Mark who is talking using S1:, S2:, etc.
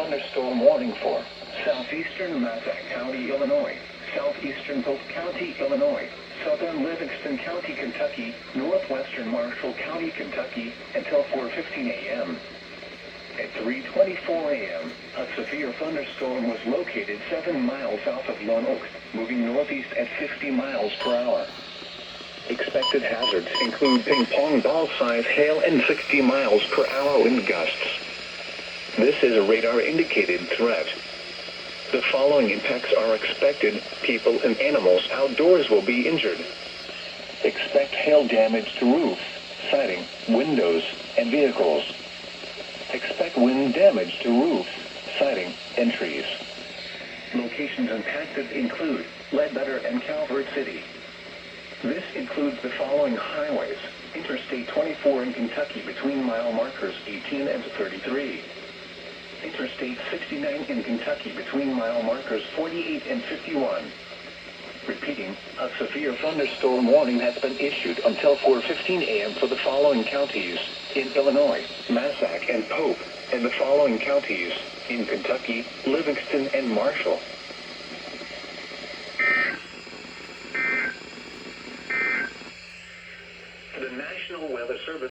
S1: thunderstorm warning for southeastern Massac County, Illinois, southeastern Polk County, Illinois, southern Livingston County, Kentucky, northwestern Marshall County, Kentucky, until 4:15 a.m. At 3:24 a.m., a severe thunderstorm was located 7 miles south of Lone Oak, moving northeast at 50 miles per hour. Expected hazards include ping-pong ball-size hail and 60 miles per hour wind gusts. This is a radar-indicated threat. The following impacts are expected. People and animals outdoors will be injured. Expect hail damage to roofs, siding, windows, and vehicles. Expect wind damage to roofs, siding, and trees. Locations impacted include Ledbetter and Calvert City. This includes the following highways: Interstate 24 in Kentucky between mile markers 18 and 33. Interstate 69 in Kentucky between mile markers 48 and 51. Repeating, a severe thunderstorm warning has been issued until 4:15 a.m. for the following counties in Illinois, Massac and Pope, and the following counties in Kentucky, Livingston and Marshall. The National Weather Service